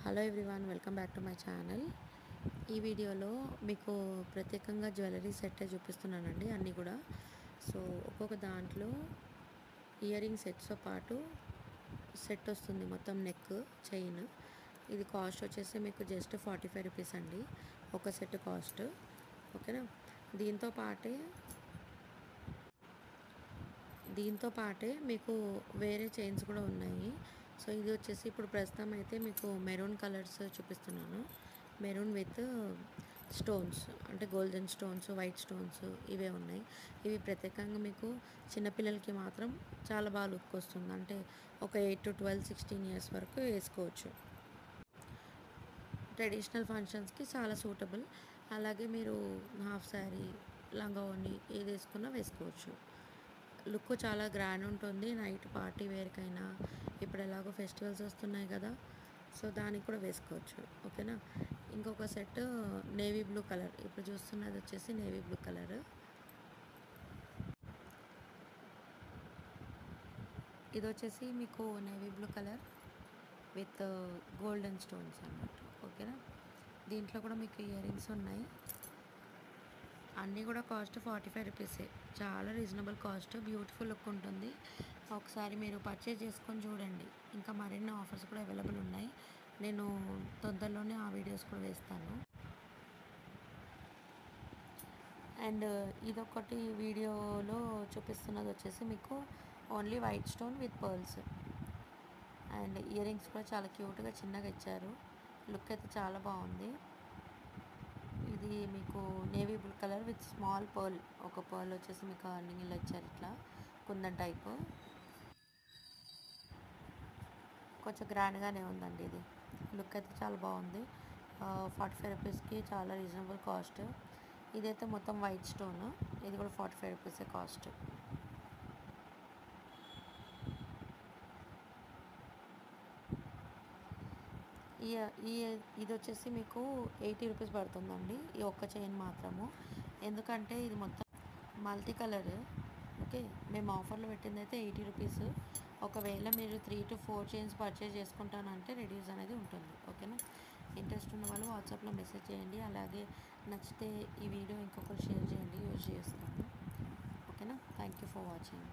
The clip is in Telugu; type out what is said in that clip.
Hello everyone, welcome back to my channel. ఈ వీడియోలో మీకు ప్రత్యేకంగా జ్యువెలరీ సెట్ చూపిస్తున్నానండి. అన్నీ కూడా ఒక్కొక్క దాంట్లో ఇయర్ రింగ్ సెట్స్తో పాటు సెట్ వస్తుంది. మొత్తం నెక్ చైన్. ఇది కాస్ట్ వచ్చేసి మీకు జస్ట్ 45 రూపీస్ అండి, ఒక సెట్ కాస్ట్. ఓకేనా. దీంతో పాటే మీకు వేరే చైన్స్ కూడా ఉన్నాయి. ఇది వచ్చేసి ఇప్పుడు ప్రస్తుతం అయితే మీకు మెరూన్ కలర్స్ చూపిస్తున్నాను. మెరూన్ విత్ స్టోన్స్, అంటే గోల్డెన్ స్టోన్స్, వైట్ స్టోన్స్ ఇవే ఉన్నాయి. ఇవి ప్రత్యేకంగా మీకు చిన్నపిల్లలకి మాత్రం చాలా బాగా లుక్ వస్తుంది. అంటే ఒక 8 to 12, 16 ఇయర్స్ వరకు వేసుకోవచ్చు. ట్రెడిషనల్ ఫంక్షన్స్కి చాలా సూటబుల్. అలాగే మీరు హాఫ్ శారీ, లంగా ఓణి ఏది వేసుకున్నా వేసుకోవచ్చు. లుక్ చాలా గ్రాండ్ ఉంటుంది. నైట్ పార్టీ వేర్కైనా, ఇప్పుడు ఎలాగో ఫెస్టివల్స్ వస్తున్నాయి కదా, దానికి కూడా వేసుకోవచ్చు. ఓకేనా. ఇంకొక సెట్ నేవీ బ్లూ కలర్, ఇప్పుడు చూస్తున్నది వచ్చేసి నేవీ బ్లూ కలర్. ఇది వచ్చేసి మీకు navy blue colour with golden stones అన్నట్టు. ఓకేనా. దీంట్లో కూడా మీకు ఇయర్ రింగ్స్ ఉన్నాయి. అన్నీ కూడా కాస్ట్ 45 రూపీసే. చాలా రీజనబుల్ కాస్ట్, బ్యూటిఫుల్ లుక్ ఉంటుంది. ఒకసారి మీరు పర్చేజ్ చేసుకొని చూడండి. ఇంకా మరిన్ని ఆఫర్స్ కూడా అవైలబుల్ ఉన్నాయి. నేను తొందరలోనే ఆ వీడియోస్ కూడా వేస్తాను. అండ్ ఇదొకటి వీడియోలో చూపిస్తున్నది వచ్చేసి మీకు only white stone with pearls. And ear rings కూడా చాలా క్యూట్గా చిన్నగా ఇచ్చారు. లుక్ అయితే చాలా బాగుంది. ఇది మీకు navy blue colour with small pearl. ఒక పర్ల్ వచ్చేసి మీకు ఇలా ఇచ్చారు, ఇట్లా కుందన్ టైప్. కొంచెం గ్రాండ్గానే ఉందండి. ఇది లుక్ అయితే చాలా బాగుంది. 45 రూపీస్కి చాలా రీజనబుల్ కాస్ట్. ఇదైతే మొత్తం వైట్ స్టోన్. ఇది కూడా 45 రూపీసే కాస్ట్. ఇది వచ్చేసి మీకు 80 రూపీస్ పడుతుందండి, ఈ ఒక్క చైన్ మాత్రము. ఎందుకంటే ఇది మొత్తం మల్టీ కలర్. ఓకే, మేము ఆఫర్లో పెట్టింది అయితే 80 రూపీస్. ఒకవేళ మీరు 3 to 4 చైన్స్ పర్చేజ్ చేసుకుంటానంటే రెడ్యూస్ అనేది ఉంటుంది. ఓకేనా. ఇంట్రెస్ట్ ఉన్న వాళ్ళు వాట్సాప్లో మెసేజ్ చేయండి. అలాగే నచ్చితే ఈ వీడియో ఇంకొకరు షేర్ చేయండి, యూజ్ చేస్తాను. ఓకేనా. Thank you for watching.